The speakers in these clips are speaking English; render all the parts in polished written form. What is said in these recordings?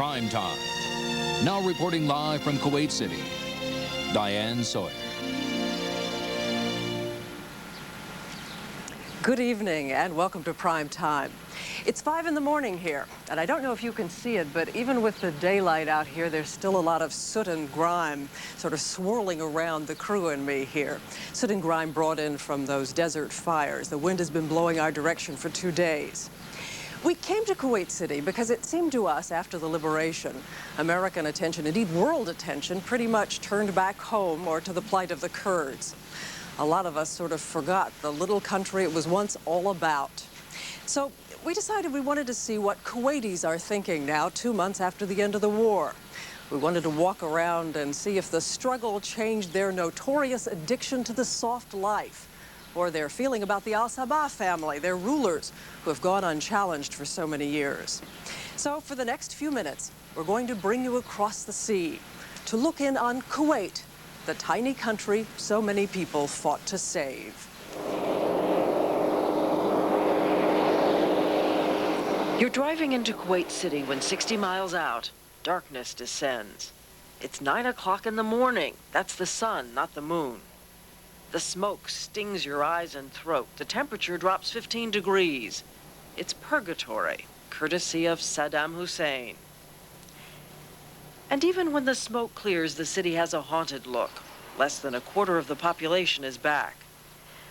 Prime Time. Now reporting live from Kuwait City, Diane Sawyer. Good evening and welcome to Prime Time. It's 5 in the morning here, and I don't know if you can see it, but even with the daylight out here, there's still a lot of soot and grime sort of swirling around the crew and me here. Soot and grime brought in from those desert fires. The wind has been blowing our direction for 2 days. We came to Kuwait City because it seemed to us after the liberation, American attention, indeed world attention, pretty much turned back home or to the plight of the Kurds. A lot of us sort of forgot the little country it was once all about. So we decided we wanted to see what Kuwaitis are thinking now, 2 months after the end of the war. We wanted to walk around and see if the struggle changed their notorious addiction to the soft life, or their feeling about the Al-Sabah family, their rulers, who have gone unchallenged for so many years. So for the next few minutes, we're going to bring you across the sea to look in on Kuwait, the tiny country so many people fought to save. You're driving into Kuwait City when 60 miles out, darkness descends. It's 9 o'clock in the morning. That's the sun, not the moon. The smoke stings your eyes and throat. The temperature drops 15 degrees. It's purgatory, courtesy of Saddam Hussein. And even when the smoke clears, the city has a haunted look. Less than a quarter of the population is back.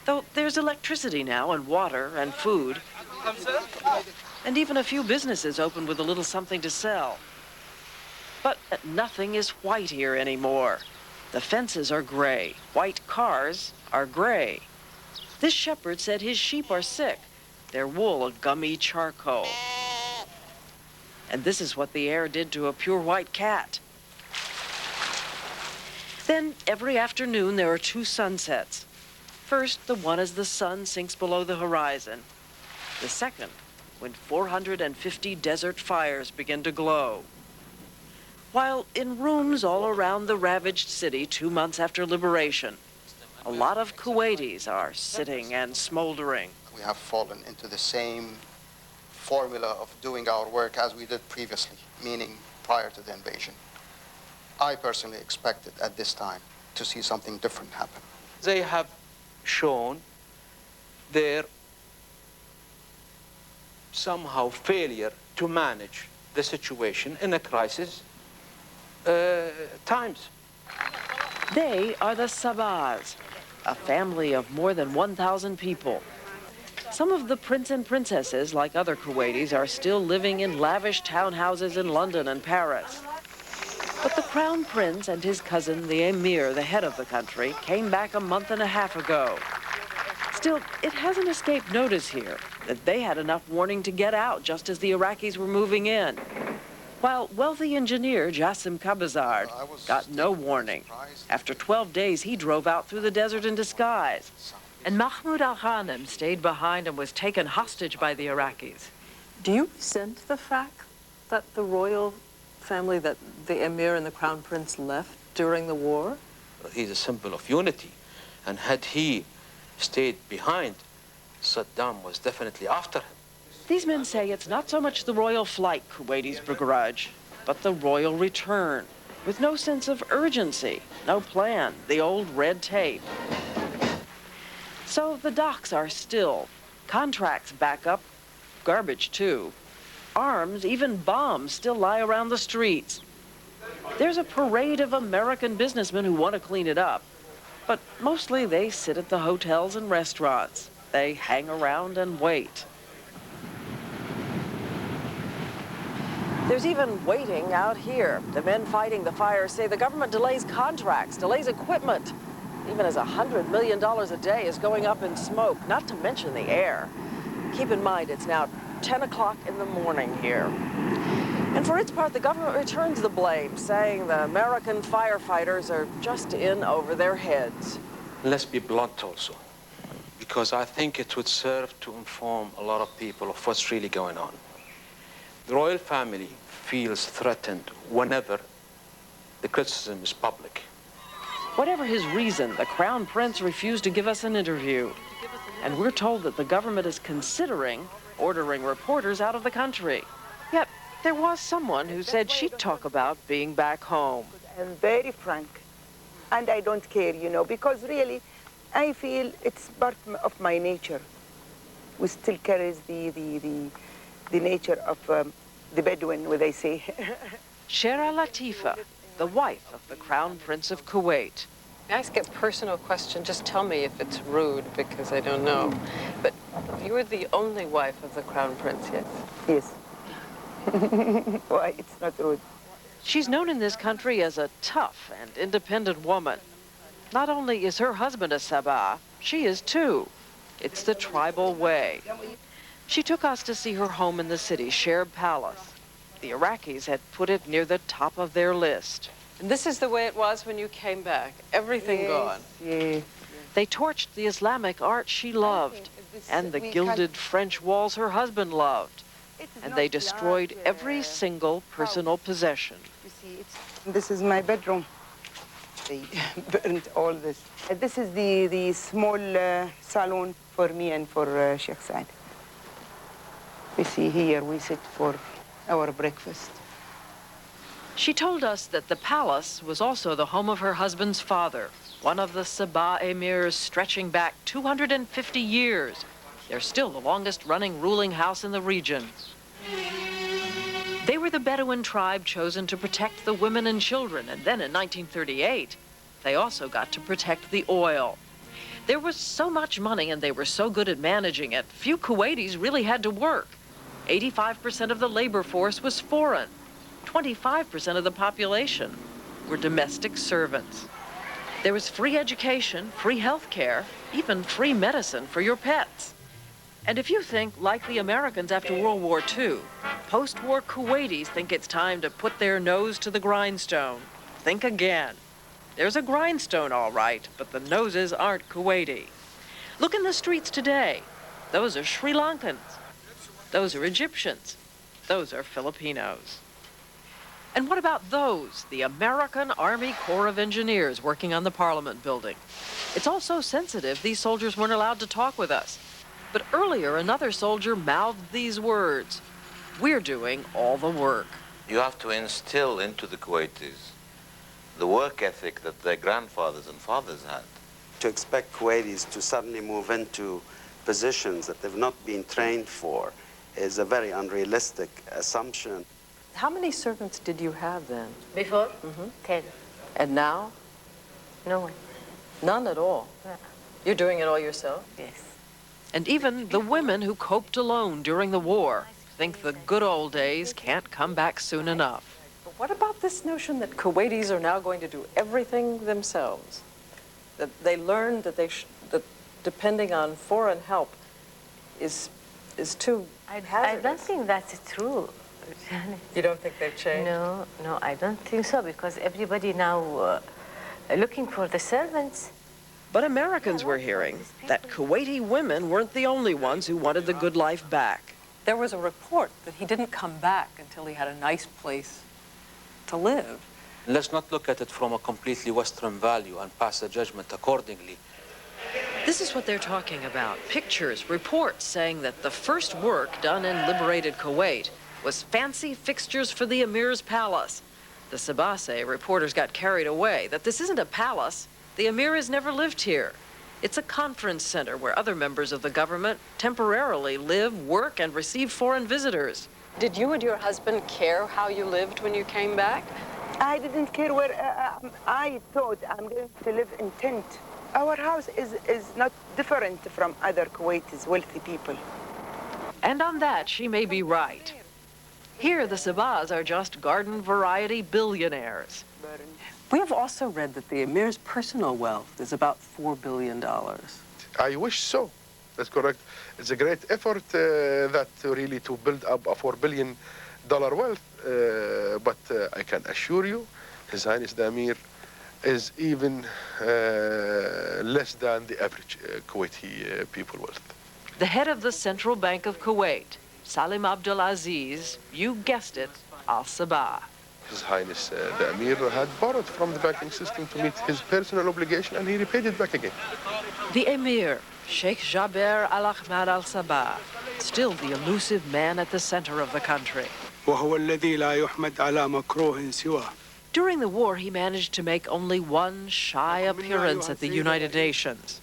Though there's electricity now and water and food. And even a few businesses open with a little something to sell. But nothing is white here anymore. The fences are gray. White cars are gray. This shepherd said his sheep are sick. Their wool a gummy charcoal. And this is what the air did to a pure white cat. Then every afternoon there are 2 sunsets. First, the one as the sun sinks below the horizon. The second, when 450 desert fires begin to glow. While in rooms all around the ravaged city 2 months after liberation, a lot of Kuwaitis are sitting and smoldering. We have fallen into the same formula of doing our work as we did previously, meaning prior to the invasion. I personally expected at this time to see something different happen. They have shown their somehow failure to manage the situation in a crisis times. They are the Sabahs, a family of more than 1,000 people. Some of the prince and princesses, like other Kuwaitis, are still living in lavish townhouses in London and Paris. But the crown prince and his cousin, the emir, the head of the country, came back a month and a half ago. Still, it hasn't escaped notice here that they had enough warning to get out just as the Iraqis were moving in. While wealthy engineer Jassim Kabazard got no warning. After 12 days, he drove out through the desert in disguise. And Mahmoud Al-Ghanim stayed behind and was taken hostage by the Iraqis. Do you resent the fact that the royal family, that the emir and the crown prince left during the war? He's a symbol of unity. And had he stayed behind, Saddam was definitely after him. These men say it's not so much the royal flight Kuwaitis begrudge, but the royal return, with no sense of urgency, no plan, the old red tape. So the docks are still, contracts back up, garbage too. Arms, even bombs, still lie around the streets. There's a parade of American businessmen who want to clean it up, but mostly they sit at the hotels and restaurants. They hang around and wait. There's even waiting out here. The men fighting the fire say the government delays contracts, delays equipment, even as $100 million a day is going up in smoke, not to mention the air. Keep in mind, it's now 10 o'clock in the morning here. And for its part, the government returns the blame, saying the American firefighters are just in over their heads. Let's be blunt also, because I think it would serve to inform a lot of people of what's really going on. The royal family feels threatened whenever the criticism is public. Whatever his reason, the crown prince refused to give us an interview. And we're told that the government is considering ordering reporters out of the country. Yet There was someone who said she'd talk about being back home. I'm very frank, and I don't care, you know, because really, I feel it's part of my nature. We still carries the nature of the Bedouin, what they say. Shera Latifa, the wife of the Crown Prince of Kuwait. May I ask a personal question? Just tell me if it's rude, because I don't know. But you were the only wife of the Crown Prince, yes? Yes. Why? It's not rude. She's known in this country as a tough and independent woman. Not only is her husband a Sabah, she is too. It's the tribal way. She took us to see her home in the city, Sherb Palace. The Iraqis had put it near the top of their list. And this is the way it was when you came back. Everything gone. Yeah. They torched the Islamic art she loved and the gilded French walls her husband loved. And they destroyed every single personal possession. You see, this is my bedroom. They burned all this. This is the small salon for me and for Sheikh Saad. You see, here we sit for our breakfast. She told us that the palace was also the home of her husband's father, one of the Sabah emirs stretching back 250 years. They're still the longest-running ruling house in the region. They were the Bedouin tribe chosen to protect the women and children, and then in 1938, they also got to protect the oil. There was so much money and they were so good at managing it, few Kuwaitis really had to work. 85% of the labor force was foreign. 25% of the population were domestic servants. There was free education, free health care, even free medicine for your pets. And if you think, like the Americans after World War II, post-war Kuwaitis think it's time to put their nose to the grindstone, think again. There's a grindstone, all right, but the noses aren't Kuwaiti. Look in the streets today. Those are Sri Lankans. Those are Egyptians. Those are Filipinos. And what about those, the American Army Corps of Engineers working on the Parliament building? It's all so sensitive, these soldiers weren't allowed to talk with us. But earlier, another soldier mouthed these words: "We're doing all the work." You have to instill into the Kuwaitis the work ethic that their grandfathers and fathers had. To expect Kuwaitis to suddenly move into positions that they've not been trained for is a very unrealistic assumption. How many servants did you have then? Before? 10. And now? No one. None at all. Yeah. You're doing it all yourself? Yes. And even the women who coped alone during the war think the good old days can't come back soon enough. But what about this notion that Kuwaitis are now going to do everything themselves? That they learned that that depending on foreign help is too I don't think that's true. You don't think they've changed? No, I don't think so, because everybody now looking for the servants. But Americans were hearing that Kuwaiti women weren't the only ones who wanted the good life back. There was a report that he didn't come back until he had a nice place to live. Let's not look at it from a completely Western value and pass a judgment accordingly. This is what they're talking about. Pictures, reports saying that the first work done in liberated Kuwait was fancy fixtures for the Emir's palace. The Sabah say reporters got carried away, that this isn't a palace. The Emir has never lived here. It's a conference center where other members of the government temporarily live, work, and receive foreign visitors. Did you and your husband care how you lived when you came back? I didn't care where. I thought I'm going to live in tent. Our house is not different from other Kuwaitis, wealthy people. And on that, she may be right. Here, the Sabahs are just garden variety billionaires. We have also read that the Emir's personal wealth is about $4 billion. I wish so. That's correct. It's a great effort that really to build up a $4 billion wealth. But I can assure you, His Highness the Emir is even less than the average Kuwaiti people wealth. The head of the Central Bank of Kuwait, Salim Abdulaziz, you guessed it, Al-Sabah. His Highness the Emir had borrowed from the banking system to meet his personal obligation, and he repaid it back again. The Emir, Sheikh Jaber Al-Ahmad Al-Sabah, still the elusive man at the center of the country. وهو الذي لا يحمد على مكروه سواه. During the war, he managed to make only one shy appearance at the United Nations.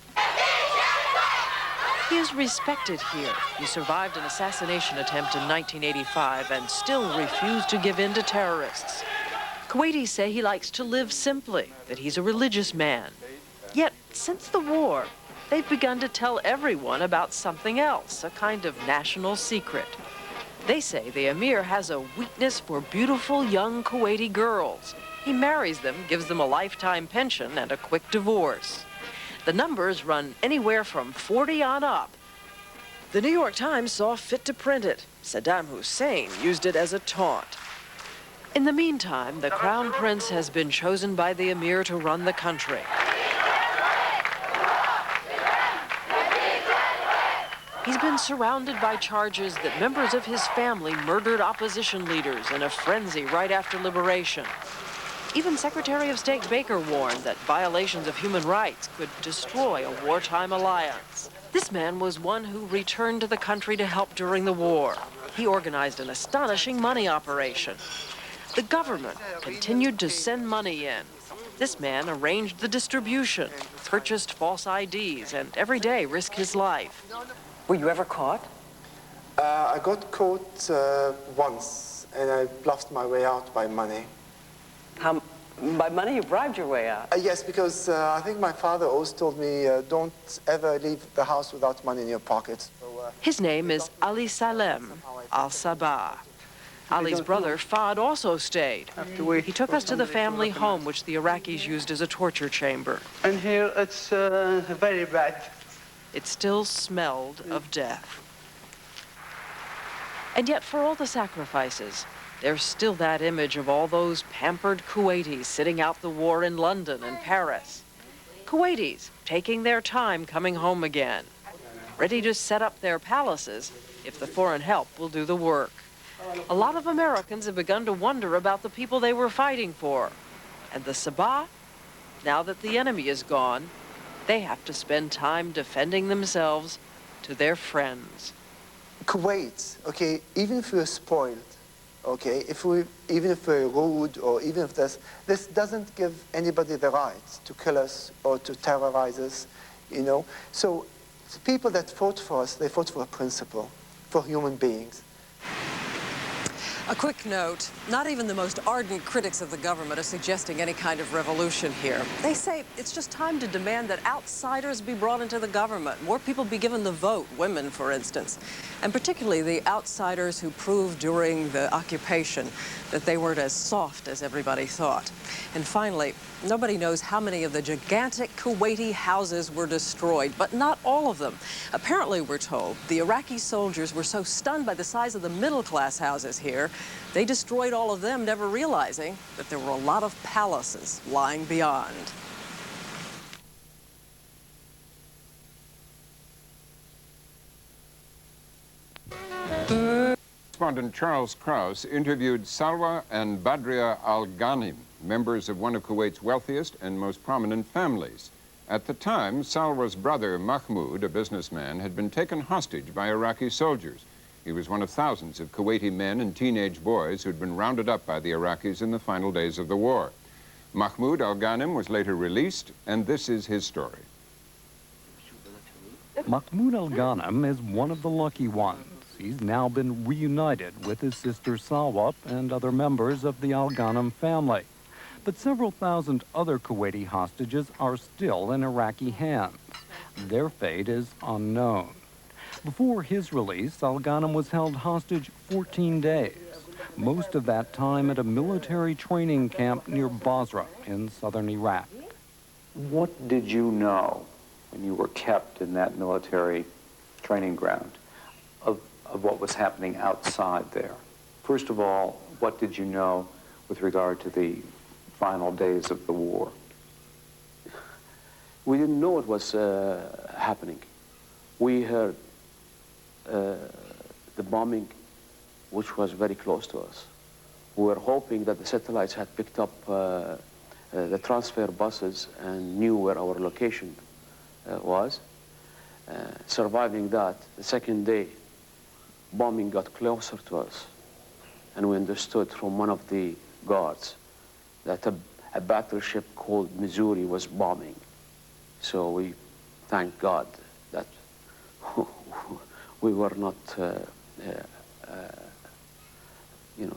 He is respected here. He survived an assassination attempt in 1985 and still refused to give in to terrorists. Kuwaitis say he likes to live simply, that he's a religious man. Yet, since the war, they've begun to tell everyone about something else, a kind of national secret. They say the Emir has a weakness for beautiful young Kuwaiti girls. He marries them, gives them a lifetime pension and a quick divorce. The numbers run anywhere from 40 on up. The New York Times saw fit to print it. Saddam Hussein used it as a taunt. In the meantime, the Crown Prince has been chosen by the Emir to run the country. He's been surrounded by charges that members of his family murdered opposition leaders in a frenzy right after liberation. Even Secretary of State Baker warned that violations of human rights could destroy a wartime alliance. This man was one who returned to the country to help during the war. He organized an astonishing money operation. The government continued to send money in. This man arranged the distribution, purchased false IDs, and every day risked his life. Were you ever caught? I got caught once, and I bluffed my way out by money. How, by money you bribed your way out? Yes, because I think my father always told me, don't ever leave the house without money in your pocket. So, his name is Ali Salem Al-Sabah. Ali's brother, Fahd, also stayed. He took us to the family home, which the Iraqis used as a torture chamber. And here it's very bad. It still smelled of death. And yet, for all the sacrifices, there's still that image of all those pampered Kuwaitis sitting out the war in London and Paris. Kuwaitis taking their time coming home again, ready to set up their palaces if the foreign help will do the work. A lot of Americans have begun to wonder about the people they were fighting for. And the Sabah, now that the enemy is gone, they have to spend time defending themselves to their friends. Kuwait, okay, even if we're spoiled, okay, even if we're rude or even if this doesn't give anybody the right to kill us or to terrorize us, you know. So the people that fought for us, they fought for a principle, for human beings. A quick note, not even the most ardent critics of the government are suggesting any kind of revolution here. They say it's just time to demand that outsiders be brought into the government, more people be given the vote, women, for instance, and particularly the outsiders who proved during the occupation that they weren't as soft as everybody thought. And finally, nobody knows how many of the gigantic Kuwaiti houses were destroyed, but not all of them. Apparently, we're told, the Iraqi soldiers were so stunned by the size of the middle-class houses here, they destroyed all of them, never realizing that there were a lot of palaces lying beyond. Correspondent Charles Krause interviewed Salwa and Badria Al-Ghanim, members of one of Kuwait's wealthiest and most prominent families. At the time, Salwa's brother, Mahmoud, a businessman, had been taken hostage by Iraqi soldiers. He was one of thousands of Kuwaiti men and teenage boys who'd been rounded up by the Iraqis in the final days of the war. Mahmoud Al-Ghanim was later released, and this is his story. Mahmoud Al-Ghanim is one of the lucky ones. He's now been reunited with his sister Salwa and other members of the Al-Ghanim family. But several thousand other Kuwaiti hostages are still in Iraqi hands. Their fate is unknown. Before his release, Al-Ghanim was held hostage 14 days, most of that time at a military training camp near Basra in southern Iraq. What did you know when you were kept in that military training ground of what was happening outside there? First of all, what did you know with regard to the final days of the war? We didn't know what was happening. We heard the bombing, which was very close to us. We were hoping that the satellites had picked up the transfer buses and knew where our location was. Surviving that, the second day, bombing got closer to us. and we understood from one of the guards that a battleship called Missouri was bombing. So we thank God that we were not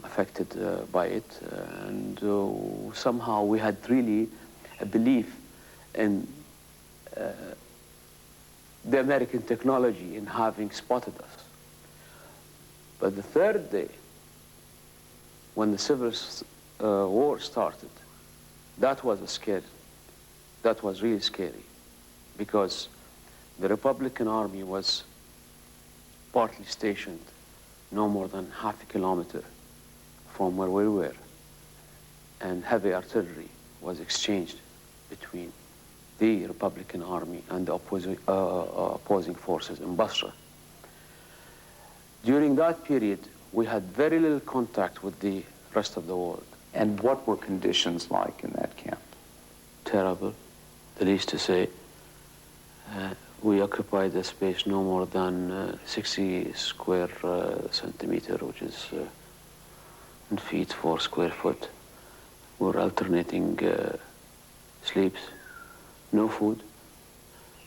affected by it, and somehow we had really a belief in the American technology in having spotted us. But the third day, when the Civil War started, that was scary. That was really scary, because the Republican Army was partly stationed no more than half a kilometer from where we were, and heavy artillery was exchanged between the Republican Army and the opposing forces in Basra. During that period, we had very little contact with the rest of the world. And what were conditions like in that camp? Terrible, the least to say. We occupied a space no more than 60 square centimeter, which is in feet 4 square foot. We were alternating sleeps, no food,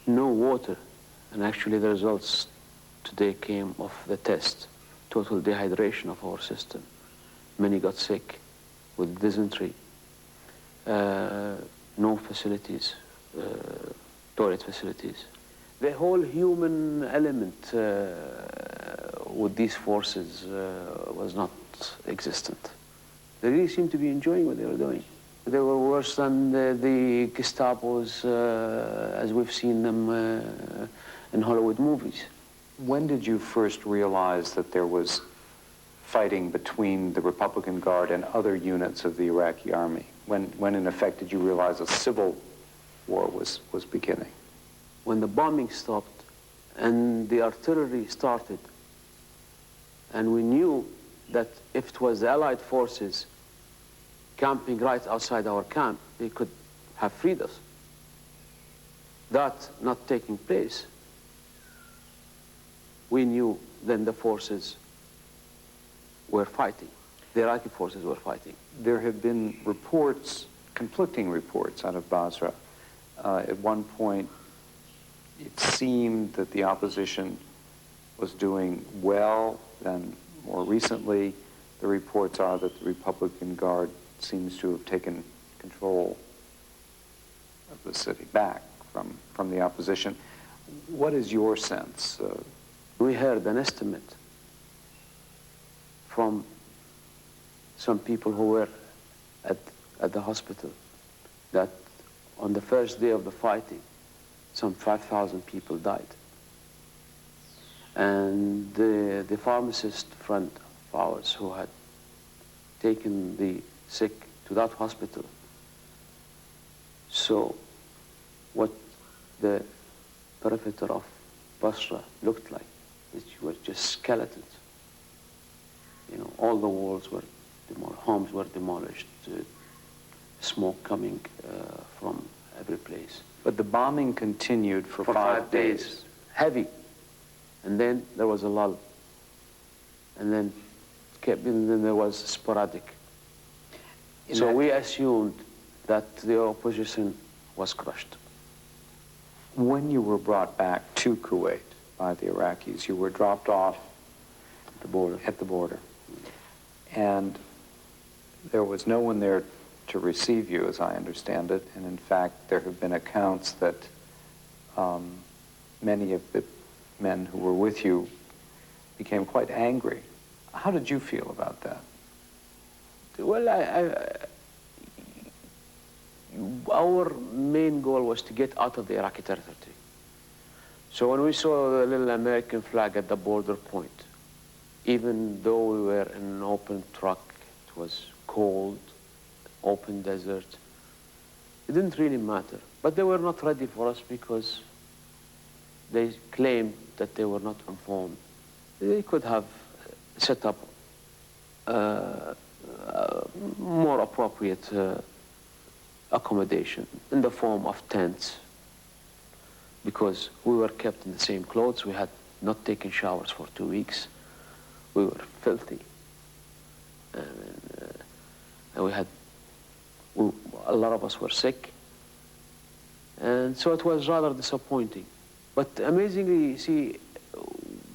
no water. And actually the results today came of the test. Total dehydration of our system. Many got sick with dysentery. No facilities, toilet facilities. The whole human element with these forces was not existent. They really seemed to be enjoying what they were doing. They were worse than the Gestapos as we've seen them in Hollywood movies. When did you first realize that there was fighting between the Republican Guard and other units of the Iraqi army? When in effect did you realize a civil war was beginning? When the bombing stopped and the artillery started, and we knew that if it was the Allied forces camping right outside our camp, they could have freed us. That not taking place, we knew then the forces were fighting. The Iraqi forces were fighting. There have been reports, conflicting reports out of Basra. At one point, it seemed that the opposition was doing well. Then more recently, the reports are that the Republican Guard seems to have taken control of the city back from the opposition. What is your sense? We heard an estimate from some people who were at the hospital that on the first day of the fighting, some 5,000 people died. And the pharmacist friend of ours who had taken the sick to that hospital saw what the perimeter of Basra looked like. It were just skeletons. You know, all the walls were demolished, homes were demolished, smoke coming from every place. But the bombing continued for 5 days. Heavy. And then there was a lull. And then there was sporadic. So we assumed that the opposition was crushed. When you were brought back to Kuwait by the Iraqis, you were dropped off at the border. And there was no one there to receive you, as I understand it. And in fact, there have been accounts that many of the men who were with you became quite angry. How did you feel about that? Well, our main goal was to get out of the Iraqi territory. So when we saw the little American flag at the border point, even though we were in an open truck, it was cold, open desert, it didn't really matter. But they were not ready for us because they claimed that they were not informed. They could have set up more appropriate accommodation in the form of tents, because we were kept in the same clothes. We had not taken showers for 2 weeks. We were filthy. and a lot of us were sick. And so it was rather disappointing. But amazingly, see,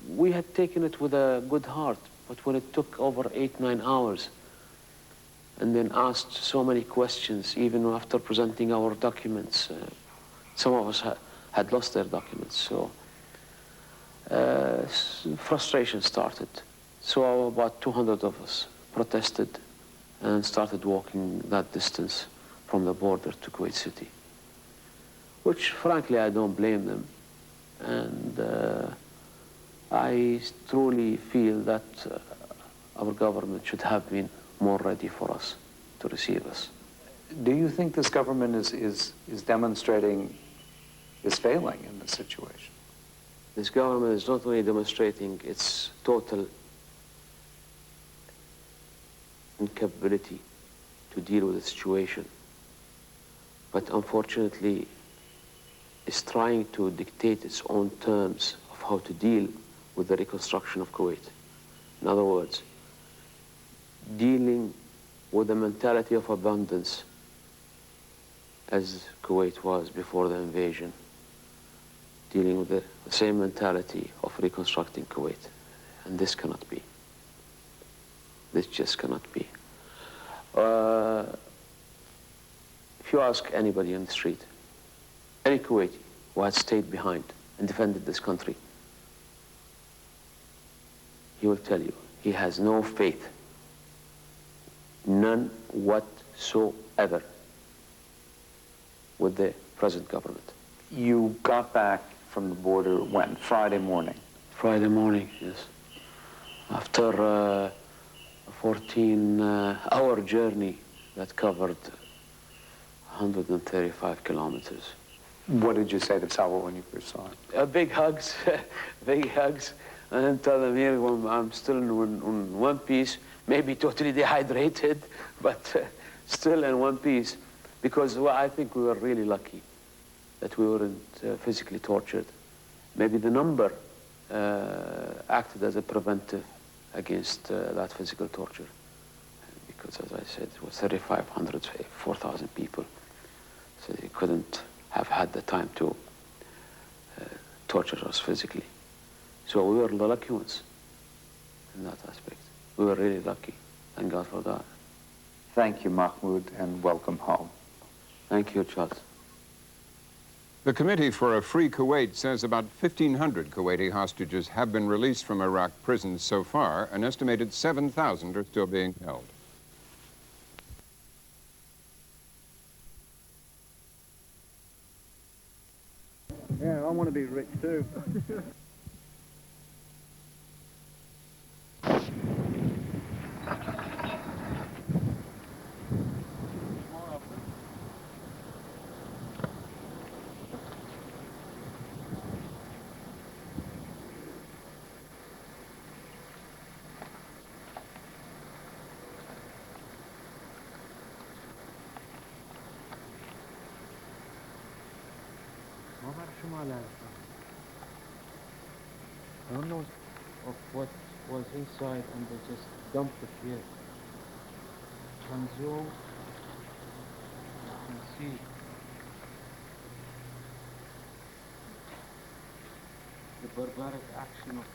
we had taken it with a good heart, but when it took over 8-9 hours, and then asked so many questions, even after presenting our documents, some of us had lost their documents, so frustration started. So about 200 of us protested and started walking that distance from the border to Kuwait City, which frankly I don't blame them. And I truly feel that our government should have been more ready for us to receive us. Do you think this government is demonstrating, is failing in this situation? This government is not only demonstrating its total incapability to deal with the situation, but unfortunately is trying to dictate its own terms of how to deal with the reconstruction of Kuwait. In other words, dealing with the mentality of abundance as Kuwait was before the invasion, dealing with the same mentality of reconstructing Kuwait. And this cannot be. This just cannot be. If you ask anybody on the street, any Kuwaiti who has stayed behind and defended this country, he will tell you he has no faith, none whatsoever, with the present government. You got back from the border when? Friday morning? Friday morning, yes. After a 14-hour journey that covered 135 kilometers. What did you say to Salwa when you first saw him? Big hugs, big hugs. And then tell them here I'm still in one piece, maybe totally dehydrated, but still in one piece. Because I think we were really lucky that we weren't physically tortured. Maybe the number acted as a preventive against that physical torture. Because as I said, it was 3,500, 4,000 people. So they couldn't have had the time to torture us physically. So we were the lucky ones in that aspect. We were really lucky. Thank God for that. Thank you, Mahmoud, and welcome home. Thank you, Charles. The Committee for a Free Kuwait says about 1,500 Kuwaiti hostages have been released from Iraq prisons so far. An estimated 7,000 are still being held. Yeah, I want to be rich too. I don't know of what was inside, and they just dumped it here. And so you can see the barbaric action of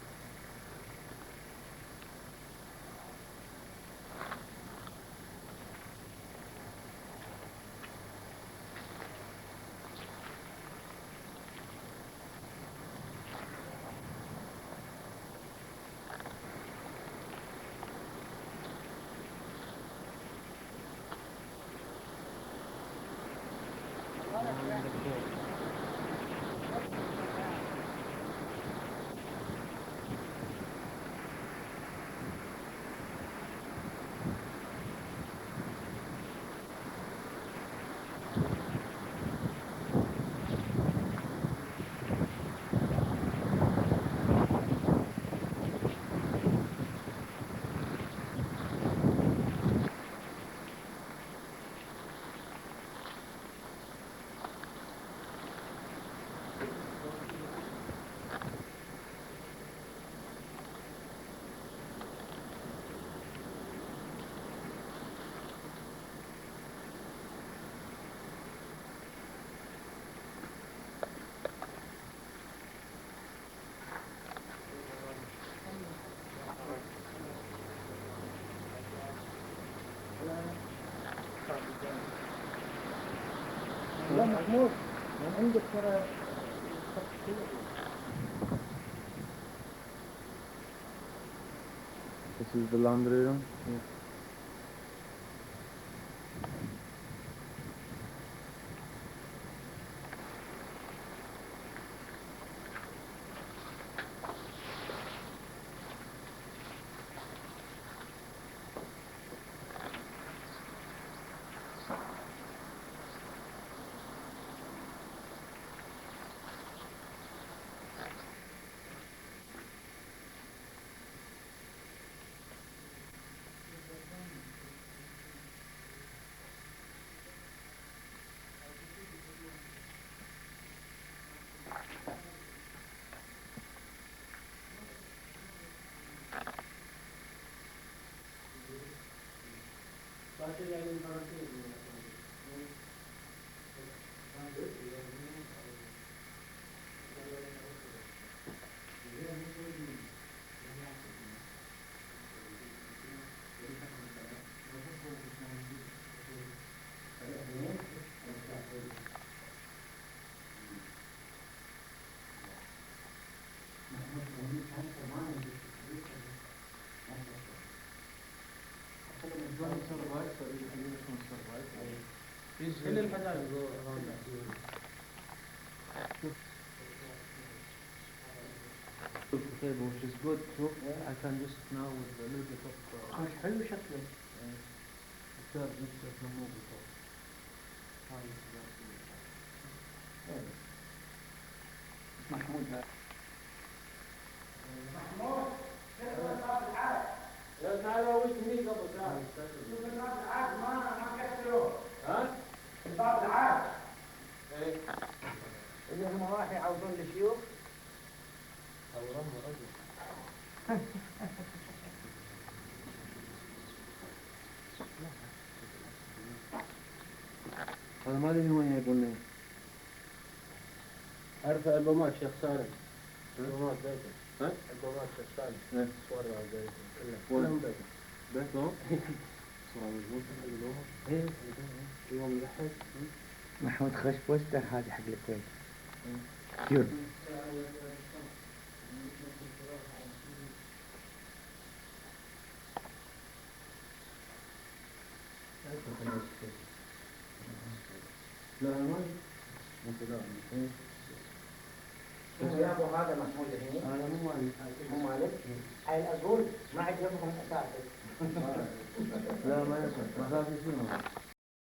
لا محمود عندك ترى This is the laundry room? Yeah. Okay, which is good too. Yeah. I can just now with a little bit of حلو شكله. الثird Mr Mahmoud محمود محمود لا تعال وش مني قبل تعال شوف الناس العاد ما كسروا ها الباب العاد ايه اللي هم راح يعوضون الشيوخ عوضهم رجل هذا ما ادري وين يقولون عارف البومات شيخ سالم البومات بيته ها البومات شيخ سالم صور بيته كلها بيته صور مضبوطه حلوها ايه يوم الاحد محمود خش بوستر هذه حق الكويت كيوت لا ما بس يا ابو هذا محمود الحين انا مو مالك مو مالك هاي اقول ما عاد يفهم اساسا لا ما يفهم ما في شنو